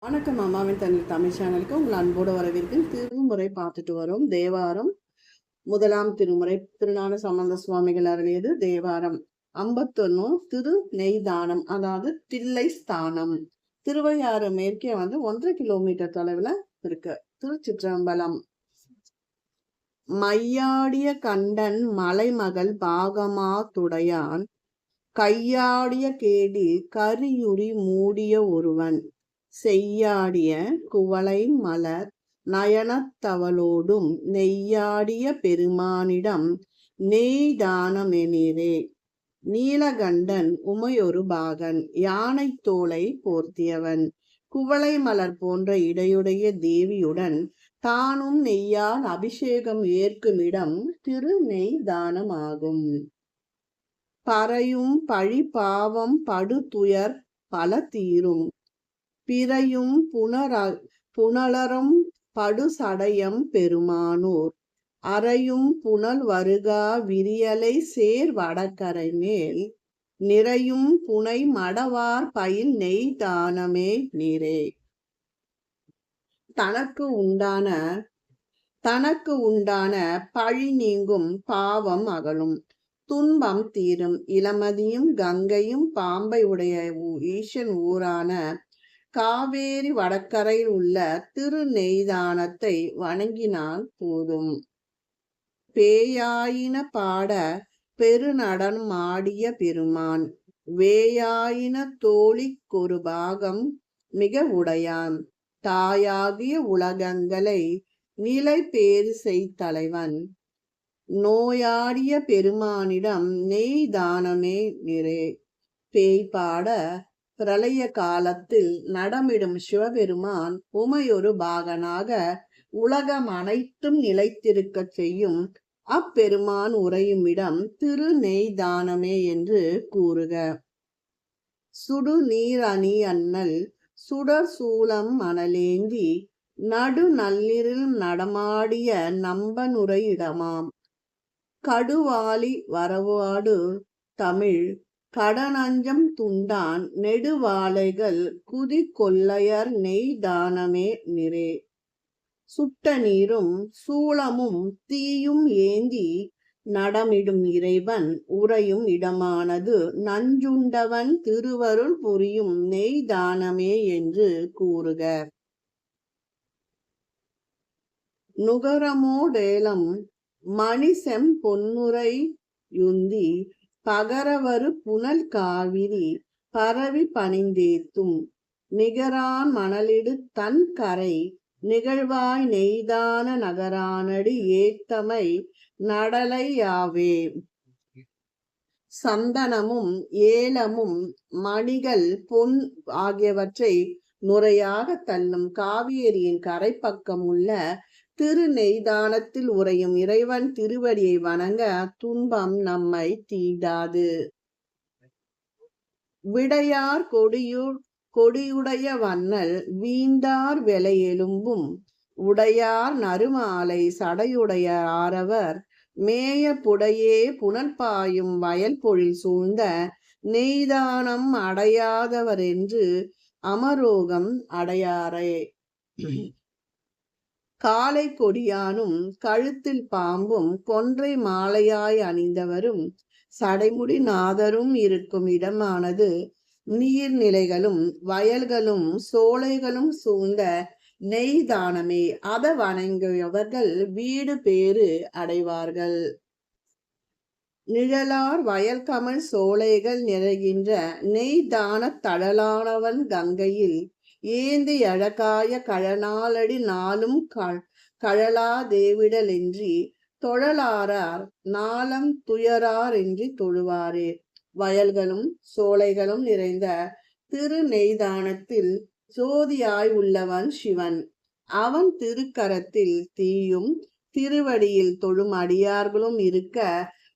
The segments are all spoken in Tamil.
வணக்கம். அம்மாவின் தமிழ் சேனலுக்கு உங்கள் அன்போடு வரவேற்கும். திருமுறை பார்த்துட்டு வரும். தேவாரம் முதலாம் திருமுறை திருஞான சம்பந்த சுவாமிகள் அருளியது. தேவாரம் 51 திரு நெய்தானம், அதாவது தில்லை ஸ்தானம். திருவையாறு மேற்கே 1.5 கிலோமீட்டர் தொலைவில் இருக்கு. திருச்சிற்றம்பலம். மையாடிய கண்டன் மலைமகள் பாகமா துடையான் கையாடிய கேடி கரியுரி மூடிய ஒருவன் செய்யாடிய குவளை மலர் நயனத்தவளோடும் நெய்யாடிய பெருமானிடம் நெய்தானமெனிரே. நீலகண்டன் உமையொரு பாகன் யானை தோலை போர்த்தியவன் குவளை மலர் போன்ற இடையுடைய தேவியுடன் தானும் நெய்யால் அபிஷேகம் ஏற்குமிடம் திரு நெய்தானமாகும். பறையும் பழி பாவம் படுதுயர் பல தீரும் பிறையும் புனலரும் படுசடையம் பெருமானூர் அறையும் புனல் வருகா விரியலை சேர் வடக்கரை மேல் நிறையும் புனை மடவார் பயில் நெய்தானமே நீரே. தனக்கு உண்டான பழி நீங்கும், பாவம் அகலும், துன்பம் தீரும். இளமதியும் கங்கையும் பாம்பை உடைய ஈசன் ஊரான காவேரி வடக்கரையில் உள்ள திரு நெய்தானத்தை வணங்கினால் போதும். பேயாயின பாட பெருநடனம் ஆடிய பெருமான் வேயாயின தோழிக்கொரு பாகம் மிக உடையான் தாயாகிய உலகங்களை நிலை பேறு செய்தலைவன் நோயாடிய பெருமானிடம் நெய்தானமே நிறை. பேய் பாட பிரளய காலத்தில் நடமிடும் சிவபெருமான் உமையொரு பாகனாக உலகம் அனைத்தும் நிலைத்திருக்க செய்யும் அப்பெருமான் உறையும் இடம் திரு நெய்தானமே என்று கூறுக. சுடு நீர் அணி அண்ணல் சுடர் சூலம் மணலேந்தி நடு நள்ளிரில் நடமாடிய நம்பனுரை இடமாம் கடுவாளி வரவாடு தமிழ் கடனஞ்சம் துண்டான் நெடுவாளைகள் குதி கொள்ளையர் நெய்தானமே நிறை. சுட்ட நீரும் சூளமும் தீயும் ஏந்தி நடமிடும் இறைவன் உறையும் இடமானது நஞ்சுண்டவன் திருவருள் புரியும் நெய்தானமே என்று கூறுக. நுகரமோடேலம் மணிசெம் பொன்னுரை யுந்தி பகரவரு புனல் காவிரி பரவி பணிந்தேத்தும் நிகரான் மணலிடு தன் கரை நிகழ்வாய் நெய்தான நகரானடி ஏத்தமை நடலையாவே. சந்தனமும் ஏலமும் மணிகள் பொன் ஆகியவற்றை நுரையாக தள்ளும் காவேரியின் கரைப்பக்கம் உள்ள திரு நெய்தானத்தில் உறையும் இறைவன் திருவடியை வணங்க துன்பம் நம்மை தீண்டாது. விடையார் கொடியுடைய வண்ணல் வீண்டார் வெலை எலும்பும் உடையார் நறுமாலை சடையுடைய ஆரவர் மேய புடையே புனல் பாயும் வயல் பொழில் சூழ்ந்த நெய்தானம் அடையாதவர் என்று அமரோகம் அடையாரே. காலை கொடியானும் கழுத்தில் பாம்பும் கொன்றை மாலையாய் அணிந்தவரும் சடைமுடி நாதரும் இருக்கும் இடமானது நீர்நிலைகளும் வயல்களும் சோலைகளும் சூழ்ந்த நெய்தானமே. அத வணங்கியவர்கள் வீடு பேறு அடைவார்கள். நிழலார் வயல் கமல் சோலைகள் நிறைகின்ற நெய்தான தழலானவன் கங்கையில் ஏந்தி அழகாய கழனாலடி நாளும் கழலா தேவிடலின்றி தொழலாரார் நாளம் துயரார் என்று தொழுவாரே. வயல்களும் சோலைகளும் நிறைந்த திரு நெய்தானத்தில் ஜோதியாய் உள்ளவன் சிவன். அவன் திருக்கரத்தில் தீயும் திருவடியில் தொழும் அடியார்களும் இருக்க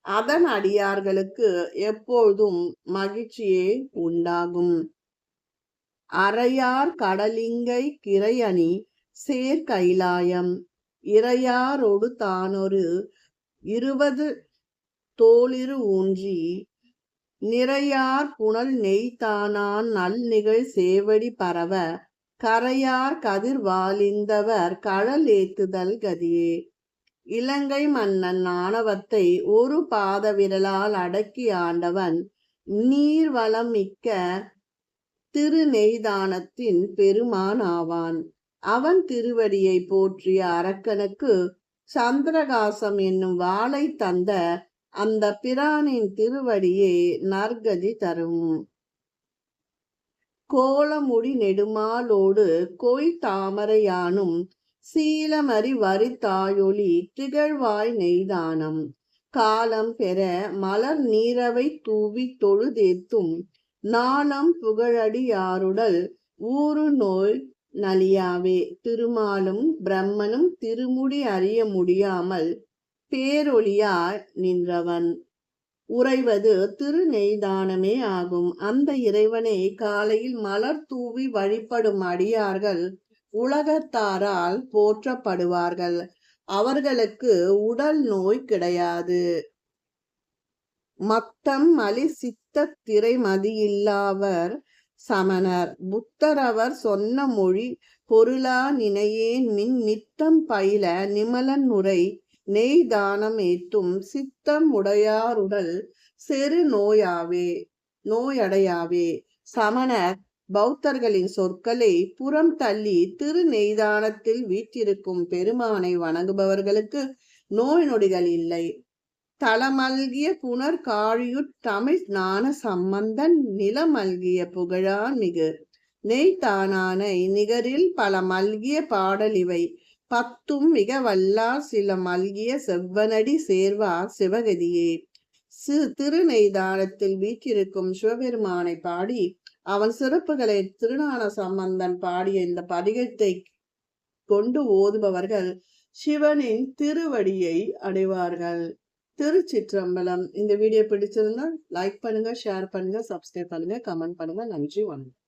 அதன் அடியார்களுக்கு எப்பொழுதும் மகிழ்ச்சியே உண்டாகும். அறையார் கடலிங்கை கிரையணி சேர் கைலாயம் இறையாரொடு தானொரு 20 தோளிரு ஊன்றி நிறையார் புனல் நெய்தானான் நல் நிகழ் சேவடி பரவ கரையார் கதிர் வாலிந்தவர் கடல் ஏத்துதல் கதியே. இலங்கை மன்னன் ஆணவத்தை ஒரு பாத விரலால் அடக்கி ஆண்டவன் நீர்வளம் மிக்க திருநெய்தானத்தின் பெருமான் ஆவான். அவன் திருவடியை போற்றிய அரக்கனுக்கு சந்திரகாசம் என்னும் வாளை தந்த அந்த பிரானின் திருவடியே நற்கதி தரும். கோலமுடி நெடுமாலோடு கொய் தாமரையானும் சீலமறி வரித்தாயொலி திகழ்வாய் நெய்தானம். காலம் பெற மலர் நீரவை தூவி தொழுதேத்தும் நாளம் புகழடியாருடல் ஊறு நோய் நலியாவே. திருமாலும் பிரம்மனும் திருமுடி அறிய முடியாமல் பேரொளியாய் நின்றவன் உறைவது திருநெய்தானமே ஆகும். அந்த இறைவனை காலையில் மலர் தூவி வழிபடும் அடியார்கள் உலகத்தாரால் போற்றப்படுவார்கள். அவர்களுக்கு உடல் நோய் கிடையாது. மத்தம் மலி சித்த திரை மதியில்லாவர் சமணர். புத்தர் அவர் சொன்ன மொழி பொருளா நினையேன் மின் நித்தம் பயில நிமலன் உரை நெய்தானம் ஏத்தும் சித்தம் உடையாருடல் செரு நோயடையாவே. சமணர் பௌத்தர்களின் சொற்களை புறம் தள்ளி திருநெய்தானத்தில் வீற்றிருக்கும் பெருமானை வணங்குபவர்களுக்கு நோய் நொடிகள் இல்லை. தலமல்கிய புனர் காழியுட் தமிழ் ஞான சம்பந்தன் நிலமல்கிய புகழான் மிகு நெய்தானானை நிகரில் பல மல்கிய பாடல் இவை பத்தும் மிக வல்லார் சில மல்கிய செவ்வனடி சேர்வார் சிவகதியே. திருநெய்தானத்தில் வீற்றிருக்கும் சிவபெருமானை பாடி அவன் சிறப்புகளை திருஞான சம்பந்தன் பாடிய இந்த பதிகத்தை கொண்டு ஓதுபவர்கள் சிவனின் திருவடியை அடைவார்கள். திருச்சிற்றம்பலம். இந்த வீடியோ பிடிச்சிருந்தா லைக் பண்ணுங்க, ஷேர் பண்ணுங்க, சப்ஸ்கிரைப் பண்ணுங்க, கமெண்ட் பண்ணுங்க. நன்றி, வணக்கம்.